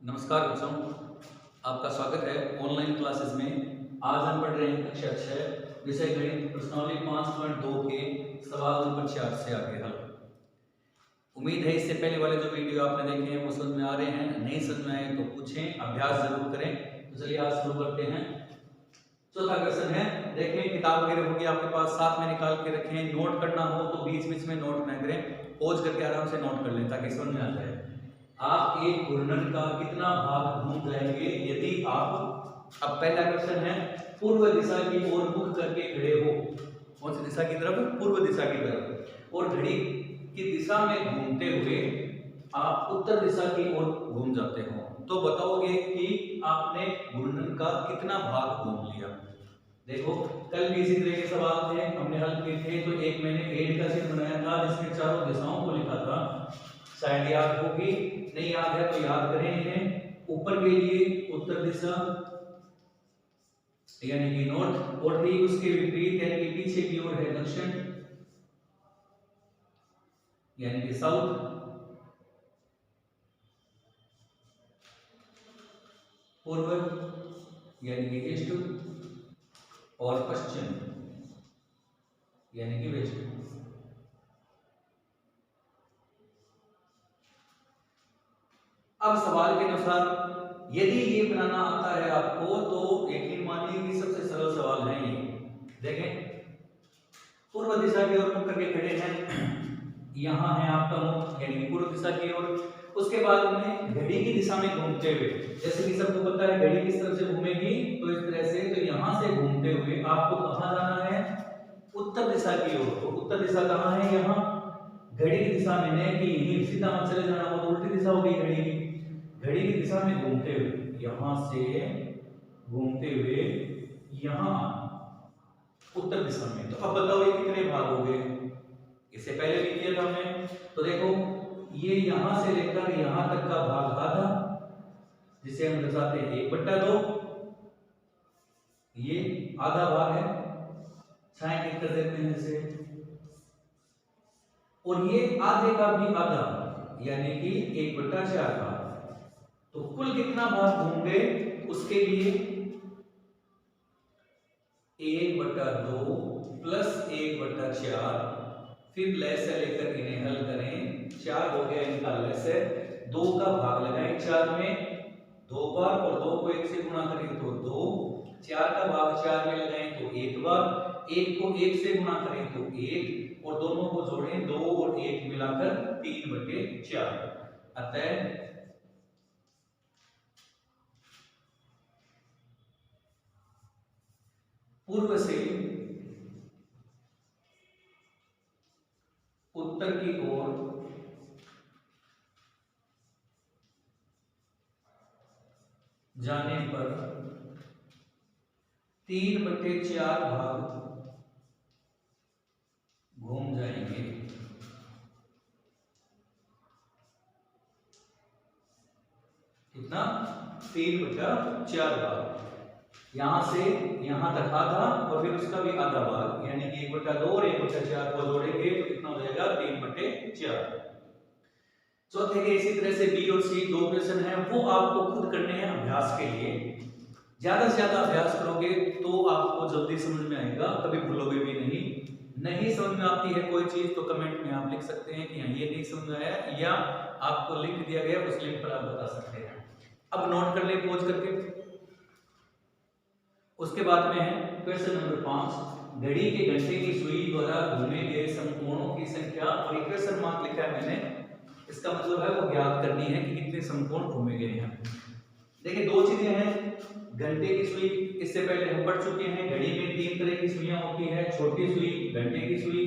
नमस्कार बच्चों, आपका स्वागत है ऑनलाइन क्लासेस में। आज हम पढ़ रहे हैं कक्षा 6 विषय गणित प्रश्नावली 5.2 के सवाल नंबर 4 से आगे हल। उम्मीद है इससे पहले वाले जो वीडियो आपने देखे हैं वो समझ में आ रहे हैं। नहीं समझ में आए तो पूछें, अभ्यास जरूर करें। तो चलिए आज शुरू करते हैं। चौथा क्वेश्चन है, देखें किताब वगैरह होगी आपके पास, साथ में निकाल के रखें। नोट करना हो तो बीच बीच में नोट न करें, पॉज करके आराम से नोट कर लें ताकि समझ में आ जाए। आप एक घूर्णन का कितना भाग घूम जाएंगे यदि आप, अब पहला क्वेश्चन है, पूर्व दिशा की ओर मुख करके खड़े हो। कौन सी दिशा की तरफ? पूर्व दिशा की तरफ। और घड़ी की दिशा में घूमते हुए आप उत्तर दिशा की ओर घूम जाते हो, तो बताओगे कि आपने घूर्णन का कितना भाग घूम लिया। देखो कल भी इसी तरह के सवाल थे, हमने हल किए थे। तो एक मैंने एड का चिन्ह बनाया था जिसमें चारों दिशाओं को लिखा था, शायद याद होगी। नहीं याद है तो याद करें इन्हें। ऊपर के लिए उत्तर दिशा यानी कि नॉर्थ, और ठीक उसके विपरीत यानी कि पीछे की ओर है दक्षिण यानी कि साउथ। पूर्व यानी कि ईस्ट, और पश्चिम यानी कि वेस्ट। अब सवाल के अनुसार यदि ये बनाना आता है आपको तो यकीन मानिए कि सबसे सरल सवाल है ये। देखें पूर्व दिशा की ओर मुख करके खड़े हैं, यहाँ है आपका मुख यानी पूर्व दिशा की ओर। उसके बाद में घड़ी की दिशा में घूमते हुए, जैसे कि सबको पता है घड़ी किस तरफ से घूमेगी, तो इस तरह से। तो यहाँ से घूमते हुए आपको कहाँ जाना है? उत्तर दिशा की ओर। तो उत्तर दिशा कहाँ है? यहाँ घड़ी की दिशा में है कि यही सीधा मत चले जाना, वो तो उल्टी दिशा होगी घड़ी की। घड़ी की दिशा में घूमते हुए यहां से घूमते हुए यहां उत्तर दिशा में। तो अब बताओ ये कितने भाग हो गए? इससे पहले भी किया था हमने। तो देखो ये यहां से लेकर यहां तक का भाग आधा, जिसे हम दर्शाते हैं 1/2। ये आधा भाग है, छायांकित कर देते हैं इसे। और ये आधे का भी आधा यानी कि 1/4 भाग। तो कुल कितना भाग घूम गए उसके लिए 1/2 प्लस 1/4, फिर लैस से लेकर इन्हें हल करें। 4 हो गया इनका लैस है, 2 का भाग लगाएं 4 में 2 बार, और 2 को 1 से गुणा करें तो 2, 4 का भाग 4 में लगाएं तो 1 बार, 1 को 1 से गुणा करें तो 1, और दोनों को जोड़ें 2 और 1 मिलाकर 3/4। अतः पूर्व से उत्तर की ओर जाने पर 3/4 भाग घूम जाएंगे। कितना? 3/4 भाग। यहां से यहां तक आधा, और फिर उसका भी आधा भाग यानी कि 1/2 और 1/4 को जोड़ेंगे तो कितना हो जाएगा? 3/4। चौथे के इसी तरह से बी और सी 2 क्वेश्चन है, वो आपको खुद करने हैं अभ्यास के लिए। ज्यादा से ज्यादा अभ्यास करोगे तो आपको जल्दी समझ में आएगा, कभी भूलोगे भी नहीं। नहीं समझ में आती है कोई चीज तो कमेंट में आप लिख सकते हैं कि हाँ ये नहीं समझ में आया, या आपको लिंक दिया गया उस लिंक पर आप बता सकते हैं। अब नोट कर ले पॉज करके। उसके बाद में है क्वेश्चन नंबर 5, घड़ी के घंटे की सुई द्वारा घूमे गए समकोणों की संख्या। और एक क्वेश्चन मार्क लिखा है मैंने, इसका मतलब है वो ज्ञात करनी है कि कितने समकोण घूमे गए हैं। देखिए 2 चीजें हैं, घंटे की सुई इससे पहले हम पढ़ चुके हैं। घड़ी में 3 तरह की सुइयां होती है, छोटी सुई घंटे की सुई,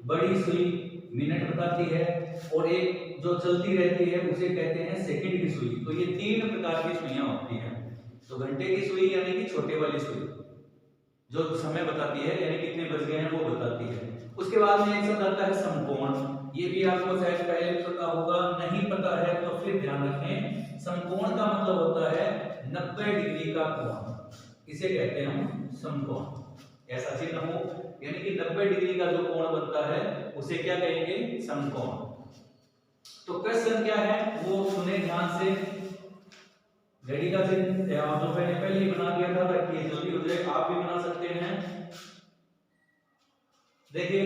बड़ी सुई मिनट बताती है, और एक जो चलती रहती है उसे कहते हैं सेकंड की सुई। तो ये 3 प्रकार की सुइयां होती हैं। तो घंटे की सुई यानी कि छोटे वाली सुई जो समय बताती है, यानी कितने बज गए हैं वो बताती है। उसके बाद में एक शब्द आता है समकोण। ये भी आपको शायद पहले पता होगा, नहीं पता है तो फिर ध्यान रखें। समकोण का मतलब होता है 90 डिग्री का कोण, इसे कहते हैं हम समकोण। ऐसा चिन्ह हो यानी कि 90 डिग्री का जो कोण बनता है उसे क्या कहेंगे? समकोण। तो क्वेश्चन क्या है वो सुने ध्यान से। घड़ी का चिन्ह जो मैंने पहले ही बना दिया था ताकि ये जल्दी हो जाए, आप भी बना सकते हैं। देखिए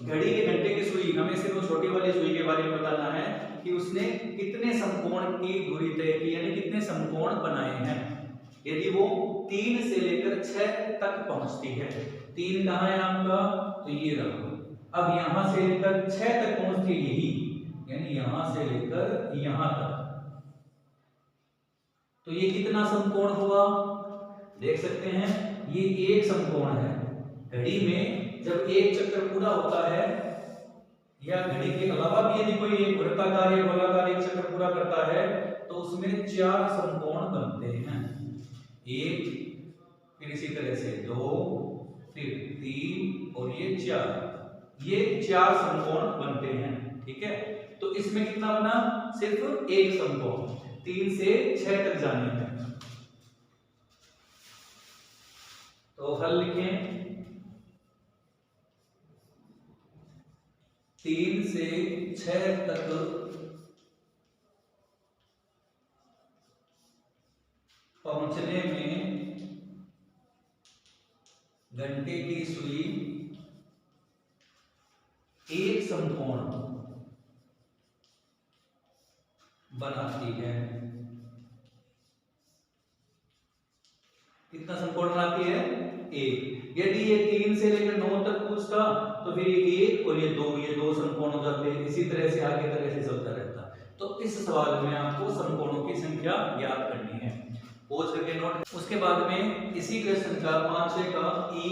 घड़ी के घंटे की सुई, हमें सिर्फ छोटी वाली सुई के बारे में बताना है कि उसने कितने समकोण की दूरी तय की, यानी कितने समकोण बनाए हैं। यदि वो 3 से लेकर 6 तक पहुंचती है, 3 कहाँ है आपका, तो ये रहा। अब यहां से लेकर 6 तक पहुंचती है यही, यानी यहां से लेकर यहां तक, तो ये कितना समकोण हुआ, देख सकते हैं ये एक समकोण है। घड़ी में जब एक चक्कर पूरा होता है, या घड़ी के अलावा भी यदि कोई एक वृत्ताकार या गोलाकार एक चक्कर पूरा करता है, तो उसमें 4 समकोण बनते हैं। एक, फिर इसी तरह से 2, फिर 3 और ये 4, ये 4 समकोण बनते हैं। ठीक है, तो इसमें कितना बना, सिर्फ एक समकोण, 3 से 6 तक जाने हैं। तो हल लिखें, 3 से 6 तक पहुंचने में घंटे की सुई एक समकोण बनाती है। कितना समकोण बनाती है, एक। यदि ये 3 से लेकर 9 तक पूछता तो फिर ये 1 और ये 2 समकोण हो जाते हैं। इसी तरह से आगे तरह से चलता रहता। तो इस सवाल में आपको समकोणों की संख्या ज्ञात करनी है, पॉज करके नोट। उसके बाद में इसी क्वेश्चन का 5 का ई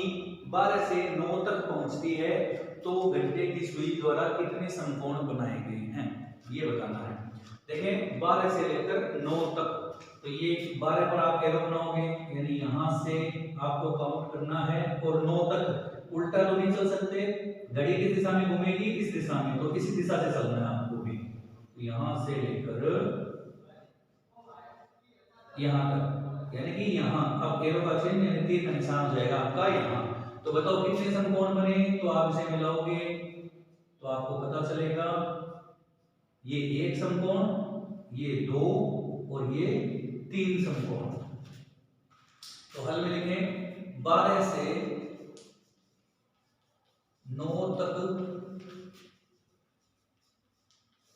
12 से 9 तक पहुंचती है तो घंटे की सुई द्वारा कितने समकोण बनाए गए हैं, ये बताना है। देखें 12 से लेकर 9 तक, तो ये 12 पर आप एरो बनाओगे, यानी यहां से आपको काउंट करना है, और 9 तक उल्टा तो नहीं चल सकते, घड़ी किस दिशा में घूमेगी, इस दिशा में, तो इसी दिशा से चलना है आपको भी। तो यहां से लेकर यहां तक, यानी कि यहां अब एरो का चिन्ह यानी तीर का निशान हो जाएगा आपका यहां। तो बताओ कितने समकोण बने, तो आप इसे मिलाओगे तो आपको पता चलेगा ये एक समकोण, ये 2 और ये 3 समकोण। तो हल में लिखें 12 से 9 तक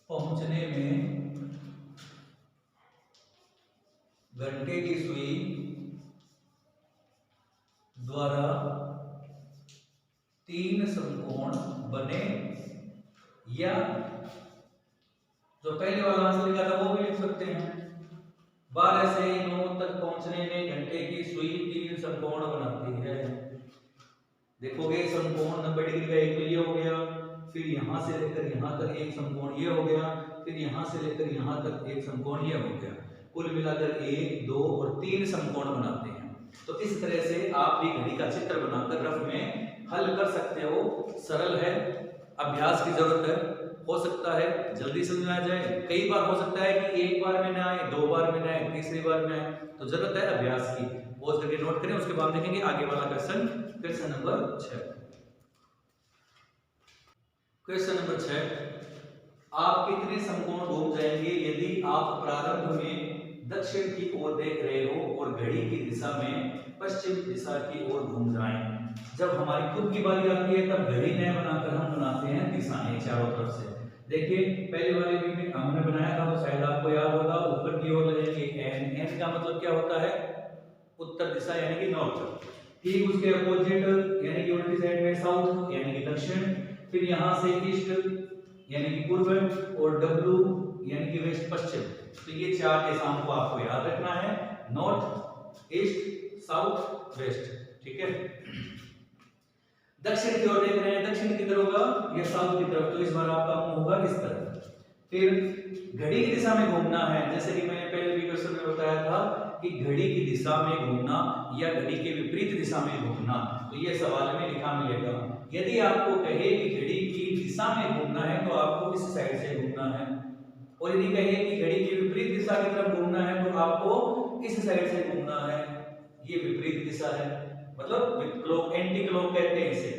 पहुंचने में घंटे की सुई द्वारा 3 समकोण बने, या जो पहले वाला आंसर लिखा था वो भी लिख सकते हैं। 12 से 9 तक पहुंचने में घंटे की सुई 3 समकोण बनाती है। देखोगे समकोण 90 डिग्री का एक तो ये हो गया, फिर यहां से लेकर यहां तक एक समकोण ये हो गया, फिर यहां से लेकर यहां तक एक समकोण ये हो गया। कुल मिलाकर 1, 2 और 3 समकोण बनाते हैं। तो इस तरह से आप भी घड़ी का चित्र बनाकर रफ में हल कर सकते हो। सरल है, अभ्यास की जरूरत है। हो सकता है जल्दी समझ में आ जाए, कई बार हो सकता है कि एक बार में ना आए, 2 बार में ना आए, तीसरी बार में आए, तो जरूरत है अभ्यास की। पॉज करके नोट करें, उसके बाद देखेंगे आगे वाला question. Question number 6। Question number 6, आप कितने समकोण घूम जाएंगे यदि आप प्रारंभ में दक्षिण की ओर देख रहे हो और घड़ी की दिशा में पश्चिम दिशा की ओर घूम जाएं। जब हमारी खुद की बारी आती है तब घड़ी न बनाकर हम बनाते हैं दिशाएं चारों तरफ से। देखिए पहले वाले में हमने बनाया था, तो शायद आपको याद होगा, ऊपर की ओर लगेंगे एन। एन का मतलब क्या होता है, उत्तर दिशा यानी कि नॉर्थ। ठीक उसके अपोजिट यानी कि उल्टी साइड में साउथ यानी कि दक्षिण, फिर यहां से ईस्ट यानी कि पूर्व, और डब्ल्यू यानी कि वेस्ट पश्चिम। तो ये 4 दिशाओं को आपको याद रखना है, नॉर्थ, ईस्ट, साउथ, वेस्ट। ठीक है, दक्षिण की ओर देख रहे हैं, दक्षिण किधर होगा, ये साउथ की तरफ, तो इस बार आपका मुंह होगा इस तरफ। फिर घड़ी की दिशा में घूमना है, जैसे कि मैंने पहले भी क्वेश्चन में बताया था कि घड़ी की दिशा में घूमना या घड़ी के विपरीत दिशा में घूमना, तो ये सवाल में लिखा मिलेगा। यदि आपको कहे कि घड़ी की दिशा में घूमना है तो आपको इस साइड से घूमना है, और यदि कहे कि घड़ी की विपरीत दिशा की तरफ घूमना है तो आपको इस साइड से घूमना है। ये विपरीत दिशा है, मतलब क्लॉक, एंटी क्लॉक कहते हैं इसे,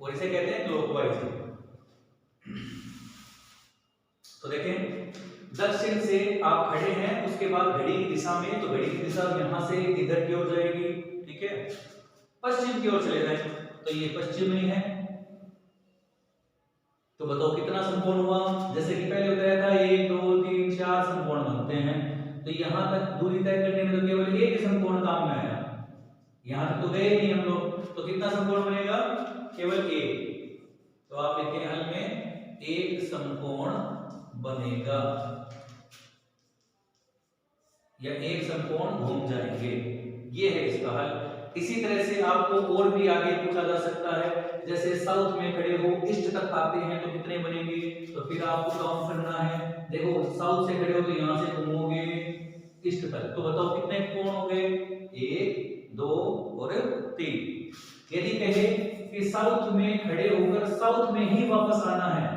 और इसे कहते हैं क्लॉकवाइज। तो देखें दक्षिण से आप खड़े हैं, उसके बाद घड़ी की दिशा में, तो घड़ी की दिशा यहां से इधर की ओर जाएगी, ठीक है। पश्चिम की ओर चले जाए तो ये पश्चिम में है। तो बताओ कितना समकोण हुआ। जैसे कि पहले बताया था 1 2 3 4 समकोण बनते हैं, तो यहां तक दूरी तय करने में तो केवल एक ही समकोण काम में आया, यहां तक तो गए नहीं हम लोग, तो कितना समकोण बनेगा, केवल एक। तो आप लिखें हल में एक समकोण बनेगा या एक समकोण घूम जाएंगे, ये है इसका हल। इसी तरह से आपको और भी आगे पूछा जा सकता है, जैसे साउथ में खड़े हो ईस्ट तक आते हैं तो कितने बनेंगे, तो फिर आपको काउंट करना है। देखो साउथ से खड़े हो तो यहां से घूमोगे ईस्ट तक, तो बताओ कितने कोण हो गए, 1 2 और 3। यदि कहे कि साउथ में खड़े होकर साउथ में ही वापस आना है,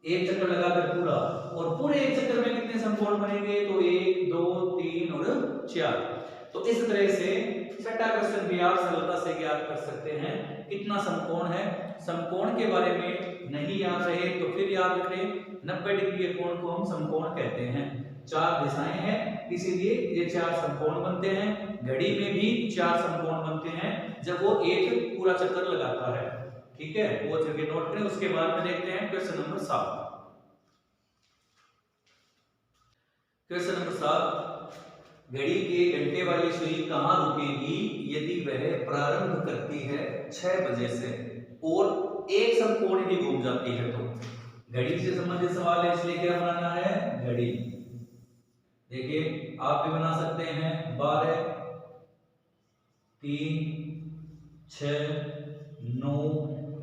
एक चक्कर लगाकर पूरा, और पूरे एक चक्कर में कितने समकोण बनेंगे, तो 1 2 3 और 4। तो इस तरह से छठा क्वेश्चन भी आप सरलता से ज्ञात कर सकते हैं कितना समकोण है। समकोण के बारे में नहीं याद रहे तो फिर याद रखें 90 डिग्री के कोण को हम समकोण कहते हैं। 4 दिशाएं हैं इसीलिए ये 4 समकोण बनते हैं। घड़ी में भी 4 समकोण बनते हैं जब वो एक पूरा चक्कर लगाता है, ठीक है, वो जगह नोट करें। उसके बाद में देखते हैं क्वेश्चन नंबर 7। क्वेश्चन नंबर 7, घड़ी के घंटे वाली सुई कहां रुकेगी यदि वह प्रारंभ करती है 6 बजे से और एक समकोण भी घूम जाती है। तो घड़ी से संबंधित सवाल है इसलिए क्या बनाना है, घड़ी। देखिए आप भी बना सकते हैं 12 3 6 9,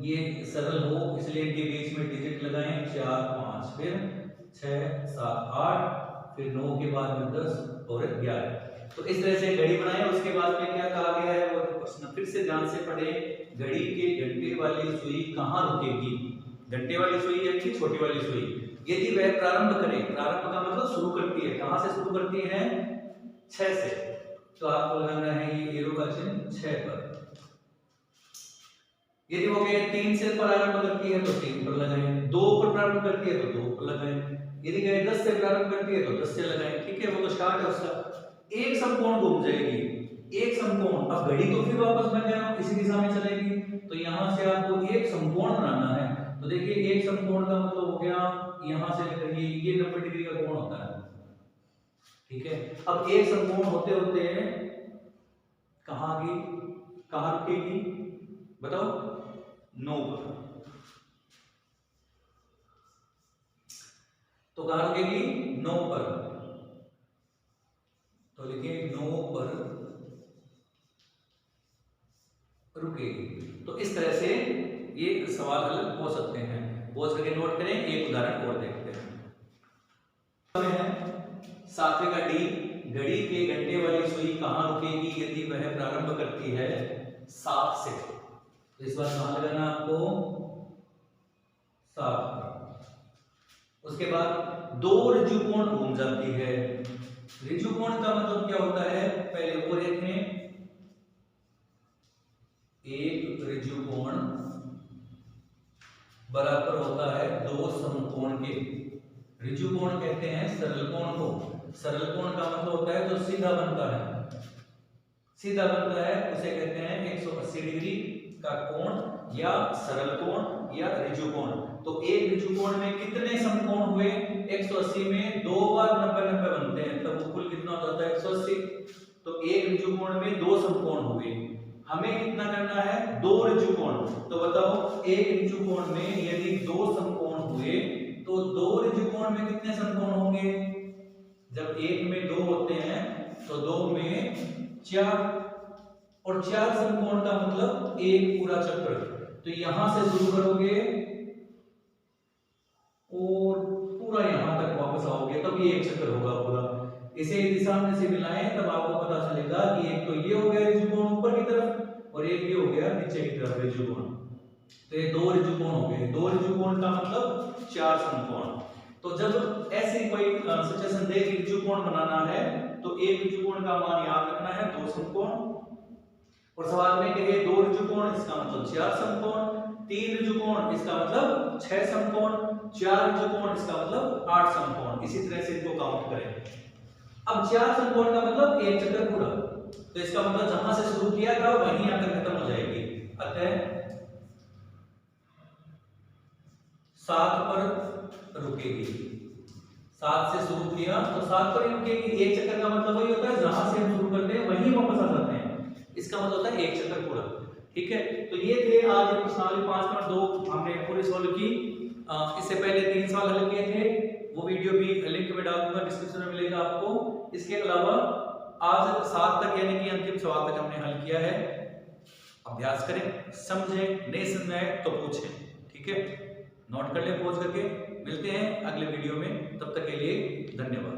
ये सरल हो इसलिए इनके बीच में डिजिट लगाएं 4 5, फिर 6 7 8, फिर 9 के बाद में 10 और 11। तो इस तरह से घड़ी बनाए। उसके बाद में क्या कहा गया है वो प्रश्न फिर से ध्यान से पढ़े। घड़ी के घंटे वाली सुई कहां रुकेगी, घंटे वाली सुई है कि छोटी वाली सुई, यदि वह प्रारंभ करे, प्रारंभ का मतलब शुरू करती है, कहां से शुरू करती है, 6 से, तो आपको लगाना है ये एरो का चिन्ह 6 पर। यदि वो कहे 3 से प्रारंभ करती है तो 3 पर लगाएं, 2 पर प्रारंभ करती है तो 2 पर लगाएं, यदि कहे 10 से प्रारंभ करती है तो 10 से लगाएं, ठीक है, वो तो स्टार्ट है उसका। एक समकोण घूम जाएगी, एक समकोण। अब घड़ी तो फिर वापस बन जाएगा, इसी दिशा में चलेगी, तो यहां से आपको एक समकोण बनाना है। तो देखिए एक समकोण का मतलब हो गया यहां से लेकर ये 90 डिग्री का कोण होता है, ठीक है। अब एक समकोण होते होते कहां रुकेगी बताओ, 9 पर। तो कहां रुकेगी, 9 पर, तो लिखिए 9 पर रुकेगी। तो इस तरह से ये सवाल हल हो सकते हैं, बहुत करके नोट करें। एक उदाहरण और देखते हैं। 7वें का डी, घड़ी के घंटे वाली सुई कहां रुकेगी यदि वह प्रारंभ करती है 7 से। तो इस बार कहां लगाना आपको, 7 पर। उसके बाद 2 ऋजुकोण घूम जाती है। ऋजुकोण का मतलब क्या होता है, पहले वो देखें। एक ऋजुकोण बराबर होता है 2 समकोण के। ऋजुकोण कहते हैं सरल कोण को। सरल कोण का मतलब होता है जो सीधा बनता है, सीधा बनता है उसे कहते हैं 180 डिग्री का कोण या सरल कोण या ऋजुकोण। तो एक ऋजुकोण में कितने समकोण हुए, 180 में 2 बार 90 बनते हैं, तब वो कुल कितना हो जाता है 180। तो एक ऋजुकोण में 2 समकोण हुए, हमें कितना करना है, 2 ऋजुकोण। तो बताओ एक ऋजुकोण में यदि 2 समकोण हुए तो 2 ऋजुकोण में कितने समकोण होंगे, जब एक में 2 होते हैं तो 2 में 4, और 4 समकोण का मतलब एक पूरा चक्र। तो यहां से शुरू करोगे और पूरा यहां तक वापस आओगे तब ये एक चक्कर होगा पूरा। इसे दिशा में से मिलाएं तब आपको पता चलेगा कि एक तो ये हो गया ऋजुकोण ऊपर की तरफ और एक ये हो गया नीचे की तरफ ऋजुकोण। तो ये 2 ऋजुकोण हो गए। 2 ऋजुकोण का मतलब 4 समकोण। तो जब ऐसे कोई सिचुएशन दे कि ऋजुकोण बनाना है तो एक ऋजुकोण का मान याद रखना है 2 समकोण, और सवाल में कहे 2 ऋजुकोण इसका मतलब 4 समकोण। 3 ऋजुकोण इसका मतलब 6 समकोण, 4 ऋजुकोण इसका मतलब 8 समकोण। इसी तरह से इनको काउंट करें। अब 4 समकोण का मतलब एक चक्कर पूरा, तो इसका मतलब जहां से शुरू किया था वहीं आकर खत्म हो जाएगी। अतः 7 पर रुकेगी। 7 से शुरू किया तो 7 पर ही रुकेगी। एक चक्कर का मतलब वही होता है जहां से हम शुरू करते हैं वहीं वापस आ जाते हैं, इसका मतलब होता है एक चक्कर पूरा। ठीक है, तो ये थे आज प्रश्नावली 5.2 हमने पूरी सॉल्व की। इससे पहले 3 सवाल हल किए थे, वो वीडियो भी लिंक में डाल दूंगा, डिस्क्रिप्शन में मिलेगा आपको। इसके अलावा आज 7 तक यानी कि अंतिम सवाल तक हमने हल किया है। अभ्यास करें, समझें, नहीं समझ में आए तो पूछें। ठीक है, नोट कर लें पॉज करके। मिलते हैं अगले वीडियो में, तब तक के लिए धन्यवाद।